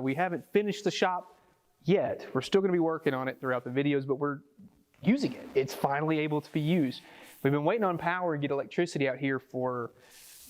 We haven't finished the shop yet. We're still going to be working on it throughout the videos, but we're using it. It's finally able to be used. We've been waiting on power to get electricity out here for,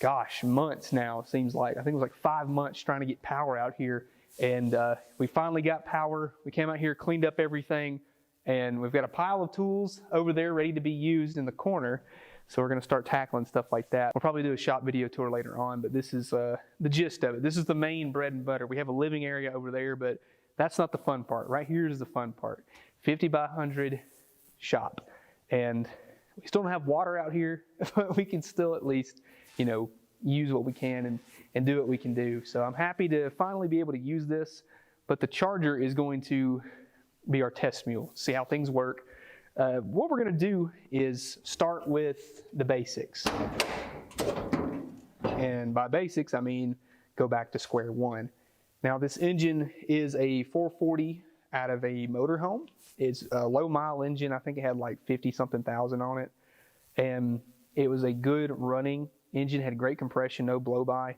gosh, months now, it seems like. I think it was like 5 months trying to get power out here. And we finally got power. We came out here, cleaned up everything, and we've got a pile of tools over there ready to be used in the corner. So we're going to start tackling stuff like that. We'll probably do a shop video tour later on, but this is the gist of it. This is the main bread and butter. We have a living area over there, but that's not the fun part. Right here is the fun part. 50 by 100 shop. And we still don't have water out here, but we can still at least, you know, use what we can and do what we can do. So I'm happy to finally be able to use this, but the Charger is going to be our test mule, see how things work. What we're going to do is start with the basics. And by basics, I mean go back to square one. Now this engine is a 440 out of a motorhome. It's a low mile engine. I think it had like 50-something thousand on it. And it was a good running engine, had great compression, no blow by.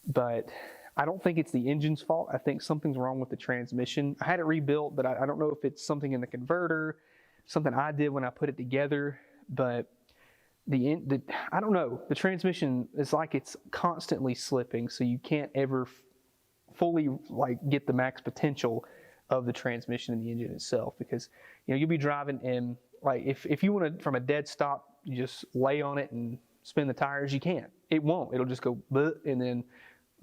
But I don't think it's the engine's fault. I think something's wrong with the transmission. I had it rebuilt, but I don't know if it's something in the converter, something I did when I put it together, but I don't know. The transmission is like it's constantly slipping, so you can't ever fully like get the max potential of the transmission and the engine itself, because you know you'll be driving and like if you want to from a dead stop, you just lay on it and spin the tires, you can't. It won't. It'll just go bleh, and then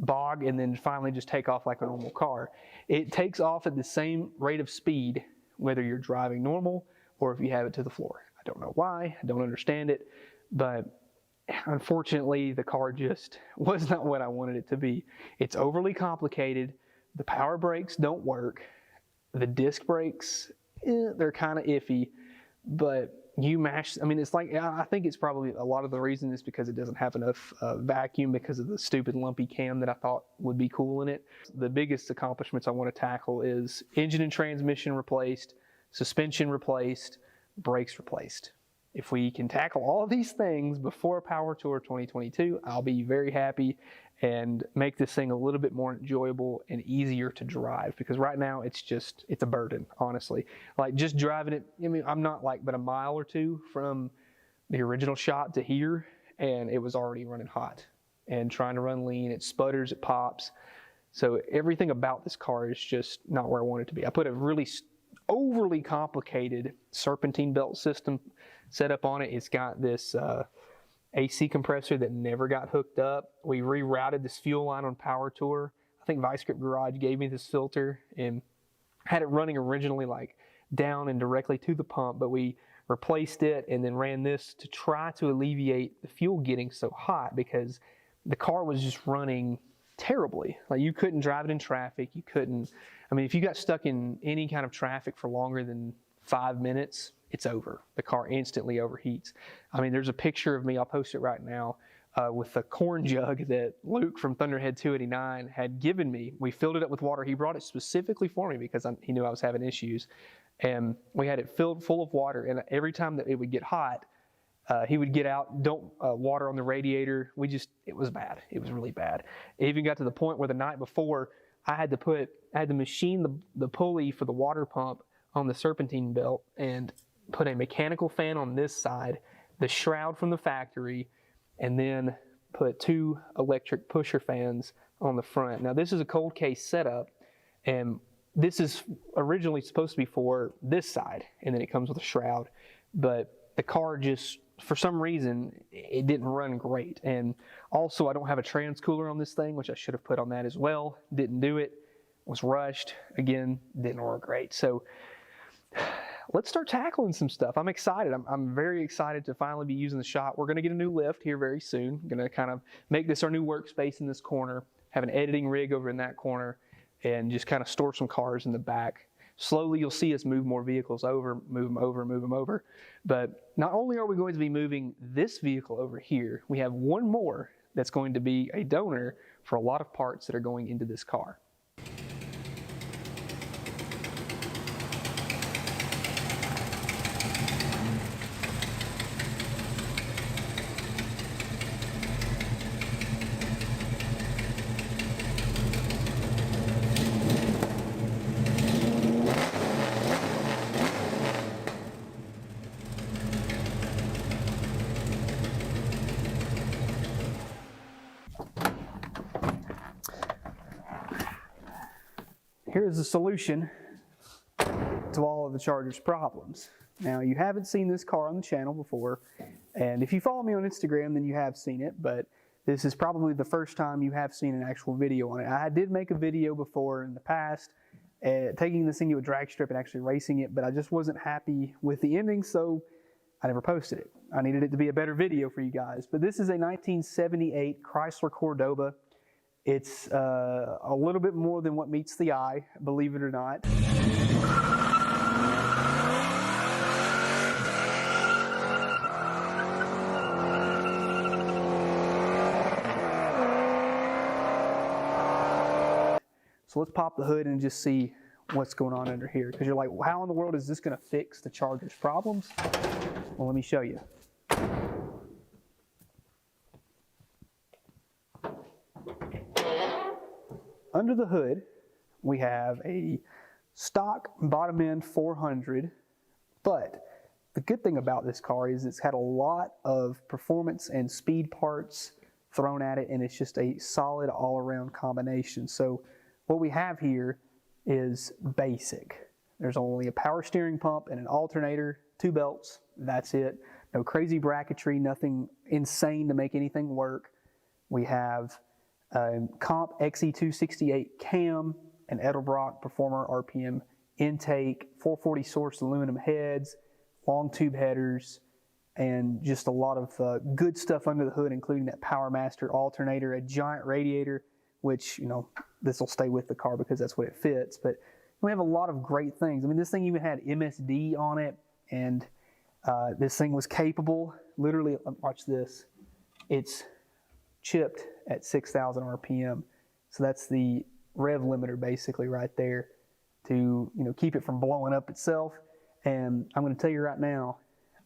bog and then finally just take off like a normal car. It takes off at the same rate of speed whether you're driving normal or if you have it to the floor. I don't know why, I don't understand it, but unfortunately the car just was not what I wanted it to be. It's overly complicated. The power brakes don't work. The disc brakes, they're kind of iffy, but you mash, I mean, it's like, I think it's probably a lot of the reason is because it doesn't have enough vacuum because of the stupid lumpy cam that I thought would be cool in it. The biggest accomplishments I want to tackle is engine and transmission replaced, suspension replaced, brakes replaced. If we can tackle all of these things before Power Tour 2022, I'll be very happy and make this thing a little bit more enjoyable and easier to drive, because right now it's a burden, honestly. Like just driving it, I mean, I'm not like but a mile or two from the original shop to here, and it was already running hot. And trying to run lean, it sputters, it pops. So everything about this car is just not where I want it to be. I put a really overly complicated serpentine belt system set up on it. It's got this AC compressor that never got hooked up. We rerouted this fuel line on Power Tour. I think Vice Grip Garage gave me this filter and had it running originally like down and directly to the pump, but we replaced it and then ran this to try to alleviate the fuel getting so hot, because the car was just running terribly. Like you couldn't drive it in traffic. You couldn't, I mean, if you got stuck in any kind of traffic for longer than 5 minutes, it's over. The car instantly overheats. I mean, there's a picture of me, I'll post it right now, with the corn jug that Luke from Thunderhead 289 had given me. We filled it up with water. He brought it specifically for me because he knew I was having issues. And we had it filled full of water, and every time that it would get hot, he would get out, water on the radiator. It was bad. It was really bad. It even got to the point where the night before, I had to machine the pulley for the water pump on the serpentine belt and put a mechanical fan on this side, the shroud from the factory, and then put 2 electric pusher fans on the front. Now this is a cold case setup, and this is originally supposed to be for this side, and then it comes with a shroud, but the car just, for some reason, it didn't run great. And also I don't have a trans cooler on this thing, which I should have put on that as well. Didn't do it, was rushed, again, didn't work great. So let's start tackling some stuff. I'm excited. I'm very excited to finally be using the shop. We're going to get a new lift here very soon. I'm going to kind of make this our new workspace in this corner, have an editing rig over in that corner, and just kind of store some cars in the back. Slowly you'll see us move more vehicles over, move them over, move them over. But not only are we going to be moving this vehicle over here, we have one more that's going to be a donor for a lot of parts that are going into this car. here's the solution to all of the Charger's problems. Now, you haven't seen this car on the channel before, and if you follow me on Instagram, then you have seen it, but this is probably the first time you have seen an actual video on it. I did make a video before in the past, taking this thing to a drag strip and actually racing it, but I just wasn't happy with the ending, so I never posted it. I needed it to be a better video for you guys. But this is a 1978 Chrysler Cordoba. It's a little bit more than what meets the eye, believe it or not. So let's pop the hood and just see what's going on under here. Because you're like, well, how in the world is this going to fix the Charger's problems? Well, let me show you. Under the hood, we have a stock bottom end 400, but the good thing about this car is it's had a lot of performance and speed parts thrown at it, and it's just a solid all-around combination. So what we have here is basic. There's only a power steering pump and an alternator, 2 belts, that's it. No crazy bracketry, nothing insane to make anything work. We have Comp XE268 cam, an Edelbrock Performer RPM intake, 440 source aluminum heads, long tube headers, and just a lot of good stuff under the hood, including that PowerMaster alternator, a giant radiator, which, you know, this will stay with the car because that's what it fits. But we have a lot of great things. I mean, this thing even had MSD on it, and this thing was capable. Literally, watch this. It's chipped at 6,000 RPM. So that's the rev limiter basically right there to, you know, keep it from blowing up itself. And I'm going to tell you right now,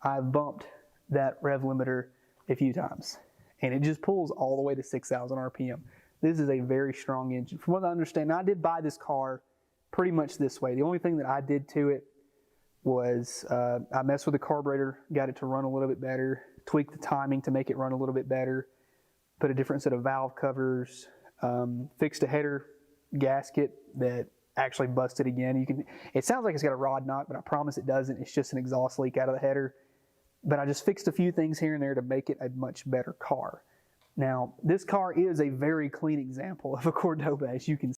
I've bumped that rev limiter a few times, and it just pulls all the way to 6,000 RPM. This is a very strong engine. From what I understand, I did buy this car pretty much this way. The only thing that I did to it was I messed with the carburetor, got it to run a little bit better, tweaked the timing to make it run a little bit better, put a different set of valve covers, fixed a header gasket that actually busted again. It sounds like it's got a rod knock, but I promise it doesn't. It's just an exhaust leak out of the header. But I just fixed a few things here and there to make it a much better car. Now, this car is a very clean example of a Cordoba, as you can see.